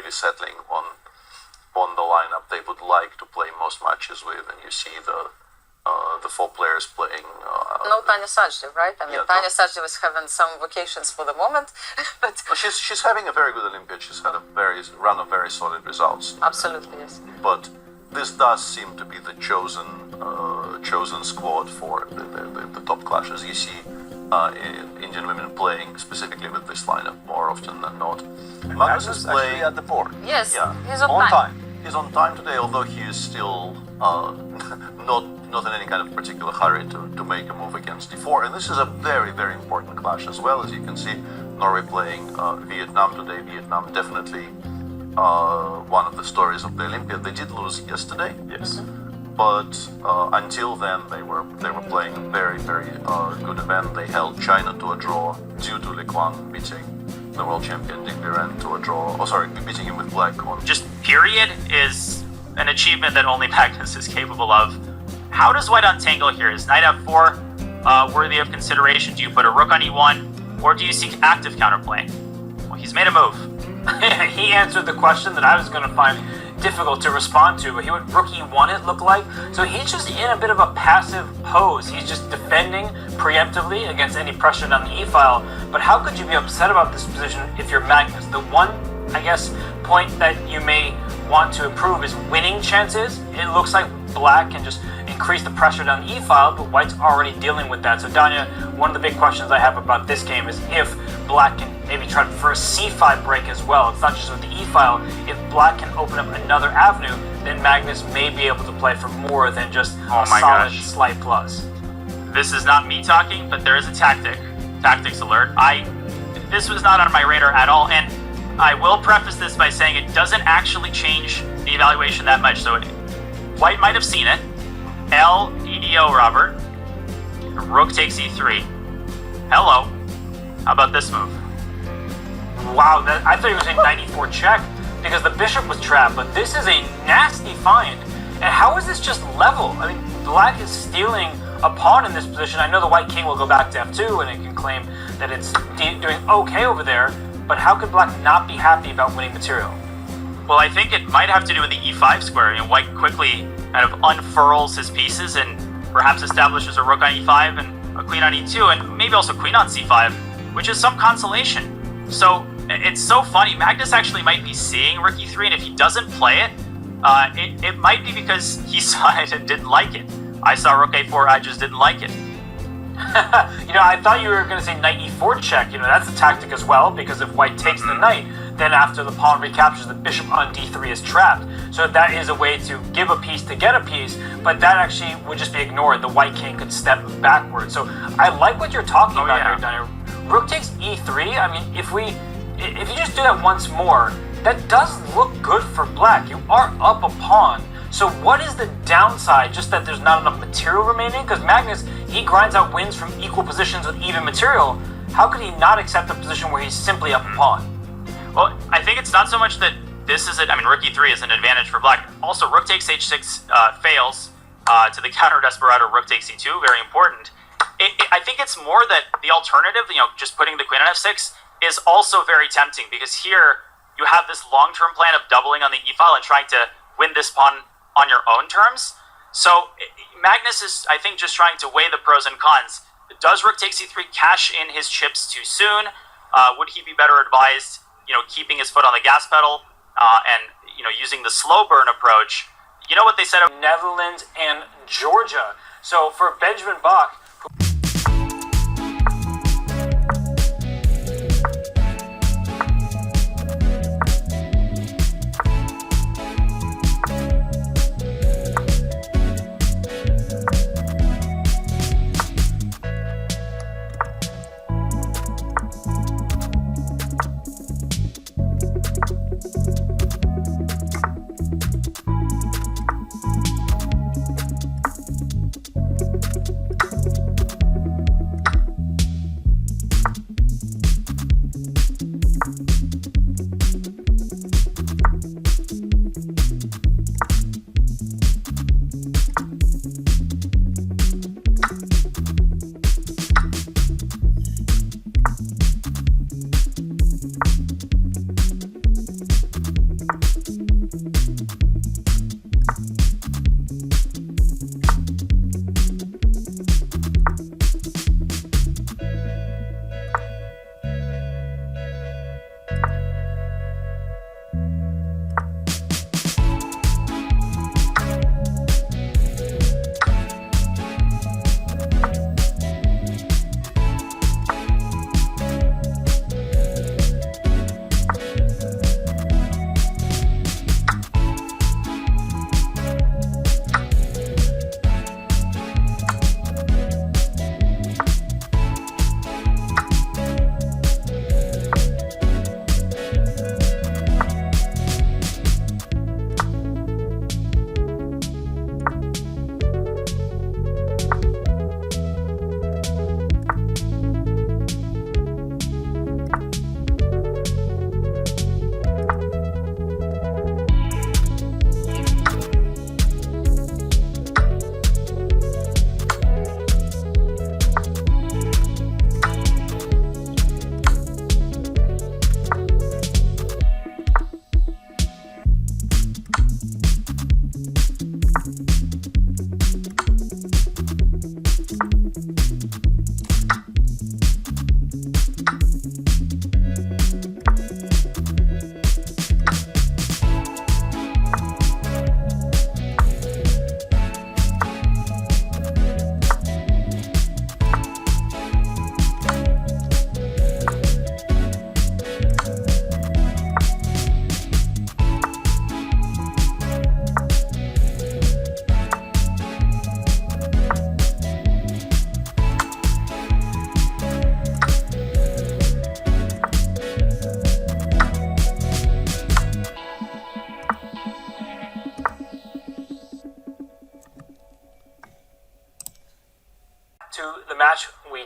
maybe settling on the lineup they would like to play most matches with, and you see the 4 players playing. No Tanya Sajdev, right? I mean, Tanya Sajdev is having some vacations for the moment, but she's having a very good Olympiad. She's had a run of very solid results. Absolutely, yes. But this does seem to be the chosen squad for the top clashes. You see Indian women playing specifically with this lineup more often than not. Magnus is actually at the board. Yes, yeah. He's on time. He's on time today, although he is still not in any kind of particular hurry to make a move against D4. And this is a very, very important clash as well. As you can see, Norway playing Vietnam today. Vietnam definitely one of the stories of the Olympiad. They did lose yesterday. Yes. But until then, they were playing a very, very good event. They held China to a draw due to Quang beating the world champion Dick Viren to a draw. Beating him with black on. Just period is an achievement that only Magnus is capable of. How does White untangle here? Is Knight F4 worthy of consideration? Do you put a Rook on E1, or do you seek active counterplay? Well, he's made a move. He answered the question that I was going to find difficult to respond to, but he went Rook E1 it looked like. So he's just in a bit of a passive pose. He's just defending preemptively against any pressure down the E-file. But how could you be upset about this position if you're Magnus? The one, I guess, point that you may want to improve is winning chances. It looks like Black can just increase the pressure down the E-file, but White's already dealing with that. So Danya, one of the big questions I have about this game is if Black can maybe try for a C5 break as well. It's not just with the E-file. If Black can open up another avenue, then Magnus may be able to play for more than just a solid slight plus. This is not me talking, but there is a tactics alert. This was not on my radar at all, and I will preface this by saying it doesn't actually change the evaluation that much. So White might have seen it. L, EDO, Robert. Rook takes E3. Hello. How about this move? Wow, I thought you were saying 94 check because the bishop was trapped, but this is a nasty find. And how is this just level? I mean, Black is stealing a pawn in this position. I know the White king will go back to F2 and it can claim that it's doing okay over there, but how could Black not be happy about winning material? Well, I think it might have to do with the E5 square. You know, White quickly kind of unfurls his pieces and perhaps establishes a rook on E5 and a queen on E2 and maybe also queen on C5, which is some consolation. So it's so funny. Magnus actually might be seeing rook E3, and if he doesn't play it, it might be because he saw it and didn't like it. I saw rook A4, I just didn't like it. I thought you were going to say knight E4 check. That's a tactic as well, because if White takes the knight, then after the pawn recaptures, the bishop on D3 is trapped. So that is a way to give a piece to get a piece, but that actually would just be ignored. The White king could step backward. So I like what you're talking about here, Daniel. Rook takes E3. I mean, if you just do that once more, that does look good for Black. You are up a pawn. So what is the downside? Just that there's not enough material remaining? Because Magnus, he grinds out wins from equal positions with even material. How could he not accept a position where he's simply up a pawn? Well, I think it's not so much that this is it. I mean, rook E3 is an advantage for Black. Also, rook takes H6 fails to the counter desperado. Rook takes E2, very important. I think it's more that the alternative, just putting the queen on F6, is also very tempting, because here you have this long-term plan of doubling on the E-file and trying to win this pawn on your own terms. So Magnus is, I think, just trying to weigh the pros and cons. Does rook takes E3 cash in his chips too soon? Would he be better advised, keeping his foot on the gas pedal and using the slow burn approach? You know what they said of Netherlands and Georgia. So for Benjamin Bach,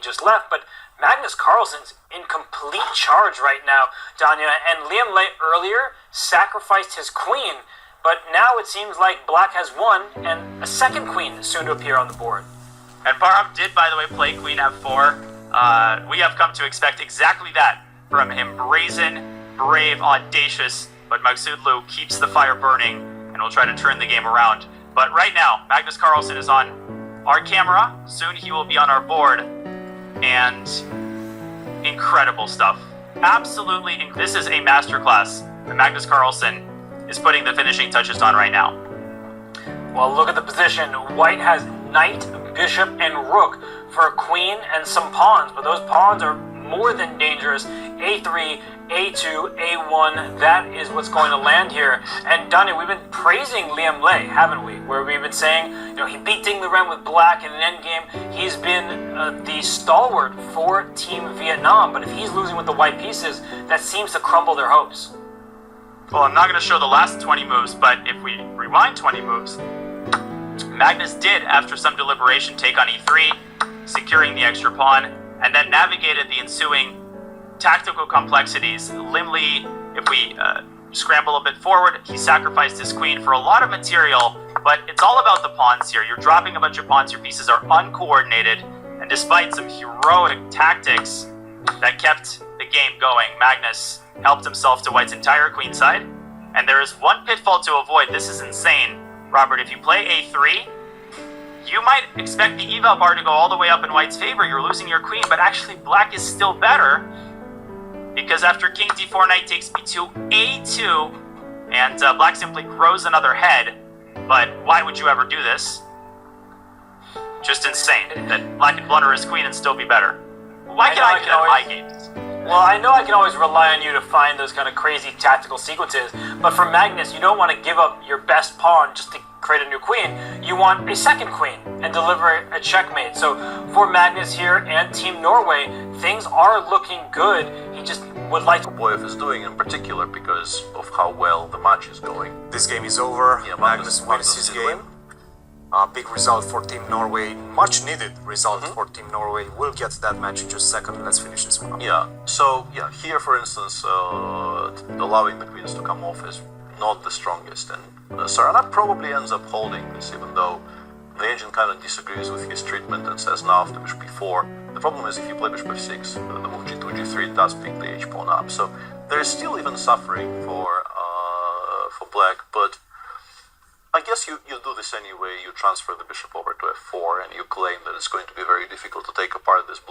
just left, but Magnus Carlsen's in complete charge right now, Danya, and Liam Lei earlier sacrificed his queen, but now it seems like black has won, and a second queen is soon to appear on the board. And Parham did, by the way, play queen f4. We have come to expect exactly that from him. Brazen, brave, audacious, but Magsudlu keeps the fire burning and will try to turn the game around. But right now, Magnus Carlsen is on our camera. Soon he will be on our board. And incredible stuff. Absolutely, this is a masterclass that Magnus Carlsen is putting the finishing touches on right now. Well, look at the position. White has knight, bishop, and rook for a queen and some pawns, but those pawns are more than dangerous. A3, A2, A1, that is what's going to land here. And Danya, we've been praising Liam Lei, haven't we? Where we've been saying, he beat Ding Liren with black in an endgame. He's been the stalwart for Team Vietnam, but if he's losing with the white pieces, that seems to crumble their hopes. Well, I'm not going to show the last 20 moves, but if we rewind 20 moves, Magnus did, after some deliberation, take on E3, securing the extra pawn, and then navigated the ensuing tactical complexities. Lim Lee, if we scramble a bit forward, he sacrificed his queen for a lot of material, but it's all about the pawns here. You're dropping a bunch of pawns, your pieces are uncoordinated, and despite some heroic tactics that kept the game going, Magnus helped himself to White's entire queen side, and there is one pitfall to avoid. This is insane. Robert, if you play A3, you might expect the eval bar to go all the way up in White's favor. You're losing your queen, but actually black is still better, because after king d4, knight takes b2, a2, and black simply grows another head. But why would you ever do this? Just insane that black can blunder his queen and still be better. Why can I do that in my games? Well, I know I can always rely on you to find those kind of crazy tactical sequences, but for Magnus, you don't want to give up your best pawn just to create a new queen. You want a second queen and deliver a checkmate. So for Magnus here and Team Norway, things are looking good. He just would like to... Boyev is doing in particular because of how well the match is going. This game is over. Yeah, Magnus wins his game. Big result for Team Norway. Much needed result for Team Norway. We'll get to that match in just a second. Let's finish this one up. Yeah, so here for instance, allowing the queens to come off is not the strongest, and Sarana probably ends up holding this, even though the agent kind of disagrees with his treatment and says now after bishop b4. The problem is if you play bishop f6, the move g2, g3 does pick the h-pawn up, so there is still even suffering for black, but I guess you do this anyway. You transfer the bishop over to f4 and you claim that it's going to be very difficult to take apart this block.